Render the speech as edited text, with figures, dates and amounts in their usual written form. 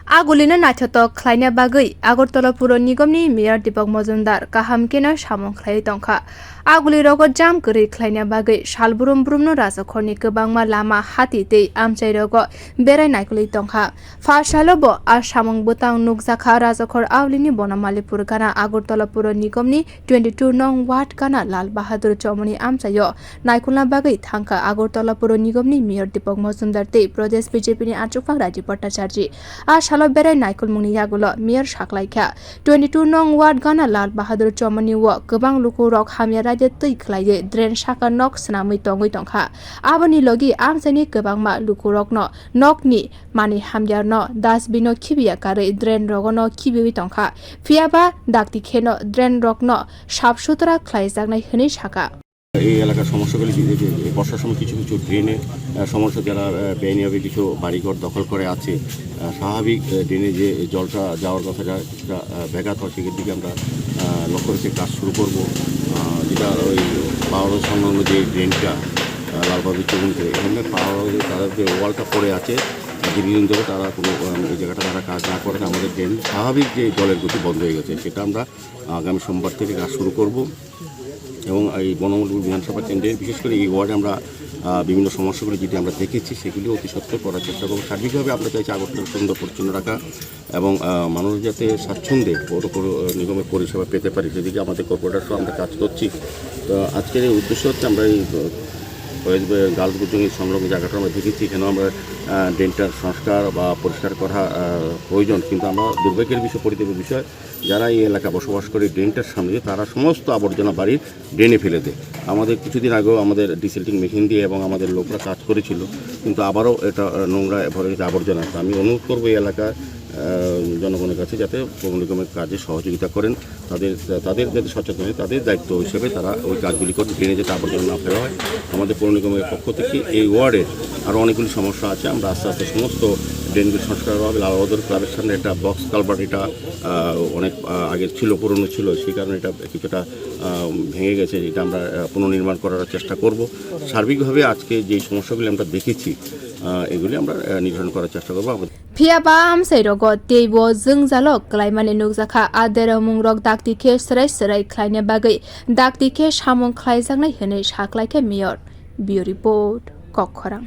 Aguli no naithothok khwlaina bagwi agartala pura nigamni mayor Dipak majumdar kaham kena samwng khlai tongkha. Aguli rogo jam kwrwi khwlaina bagwi salbrum brumno Rajakhor ni kwbangma lama hati tei amchai rogo berainaikha tongkha. Salo bo samwng butang nukjakha Rajakhor Aguli banamalipur gana agartala pura nigamni 22 no.ward gana lal bahadur chomoni amchaio naikolna bagwi thangkha agartala pura nigamni mayor Dipak majumdar tei pradesh BJP ni achugphang Rajib bhattacharjee salo berainaikha mungni yagulo mayor saklaikha 22 no.ward gana lal bahadur chomoni wo kwbang luku rok hamya raide tui khlaiye drain saka nok snamui tongui tongkha aboni logi amchani kwbangma luku rokno nokni mani hamya no dustbin no khibiya kare drain rogono khibiwi tongkha phiaba dakti kheno drain rokno saf sutra khlaijaknai hini saka এই এলাকার সমস্যাগুলি বর্ষার সময় কিছু কিছু ড্রেনে সমস্যা যারা বেআইনিভাবে কিছু বাড়িঘর দখল করে আছে স্বাভাবিক ড্রেনে যে জলটা যাওয়ার কথা কিছুটা ব্যাঘাত হয় সেদিক দিকে আমরা লক্ষ্য রেখে কাজ শুরু করব যেটা ওই পাওয়ার সংলগ্ন যে ড্রেনটা লালবাবু চৌমুনিতে এখানে পাওয়ার তাদের যে ওয়ালটা পড়ে আছে দীর্ঘদিন ধরে তারা কোনো এই জায়গাটা তারা কাজ না করে আমাদের ড্রেন স্বাভাবিক যে জলের গতি বন্ধ হয়ে গেছে সেটা আমরা আগামী সোমবার থেকে কাজ শুরু করব এবং এই বনামালীপুর বিধানসভা কেন্দ্রের বিশেষ করে এই ওয়ার্ডে আমরা বিভিন্ন সমস্যাগুলি যেটি আমরা দেখেছি সেগুলি অতি সত্ত্বর করার চেষ্টা করব। সার্বিকভাবে আমরা চাইছি আগরতলা সুন্দর পরিচ্ছন্ন রাখা এবং মানুষ যাতে স্বাচ্ছন্দ্যে পৌর নিগমের পরিষেবা পেতে পারে সেদিকে আমাদের কর্পোরেটরসহ আমরা কাজ করছি। তো আজকের এই উদ্দেশ্য হচ্ছে আমরা এই গার্লস কোচিংয়ের সংলগ্ন জায়গাটা আমরা দেখেছি এখানেও আমরা ড্রেনটার সংস্কার বা পরিষ্কার করা প্রয়োজন, কিন্তু আমরা দুর্ভাগ্যের বিষয় পরিতাপের বিষয় যারা এই এলাকা বসবাস করে ড্রেনটার সামনে তারা সমস্ত আবর্জনা বাড়ির ড্রেনে ফেলে দেয়। আমাদের কিছুদিন আগেও আমাদের ডিসেল্টিং মেশিন দিয়ে এবং আমাদের লোকরা কাজ করেছিল, কিন্তু আবারও এটা নোংরা ভরে গেছে আবর্জনা। আমি অনুরোধ করবো এই এলাকায় জনগণের কাছে যাতে পৌর নিগমের কাজে সহযোগিতা করেন, তাদের যাতে সচেতন হয় তাদের দায়িত্ব হিসেবে তারা ওই কাজগুলি করে ড্রেনে যাতে আবর্জনা না ফেলা হয়। আমাদের পৌর নিগমের পক্ষ থেকে এই ওয়ার্ডের আরও অনেকগুলি সমস্যা আছে, আমরা আস্তে আস্তে সমস্ত ড্রেনগুলি সংস্কার করা হবে। লালবাদুর ক্লাবের সামনে একটা বক্স কালভার্ট এটা অনেক আগে ছিল, পুরনো ছিল, সেই কারণে এটা কিছুটা ভেঙে গেছে, এটা আমরা পুনর্নির্মাণ করার চেষ্টা করব। সার্বিকভাবে আজকে যে সমস্যাগুলি আমরা দেখেছি এগুলি আমরা নির্ধারণ করার চেষ্টা করবো। phiaba amchai rogo teibo jwngjalo klaimani nukjakha adero mungrok dakti khe serai khlaina bagwi dakti khe samwng khlaijaknai hini saklaikha mayor. Bureau report Kokkhorang।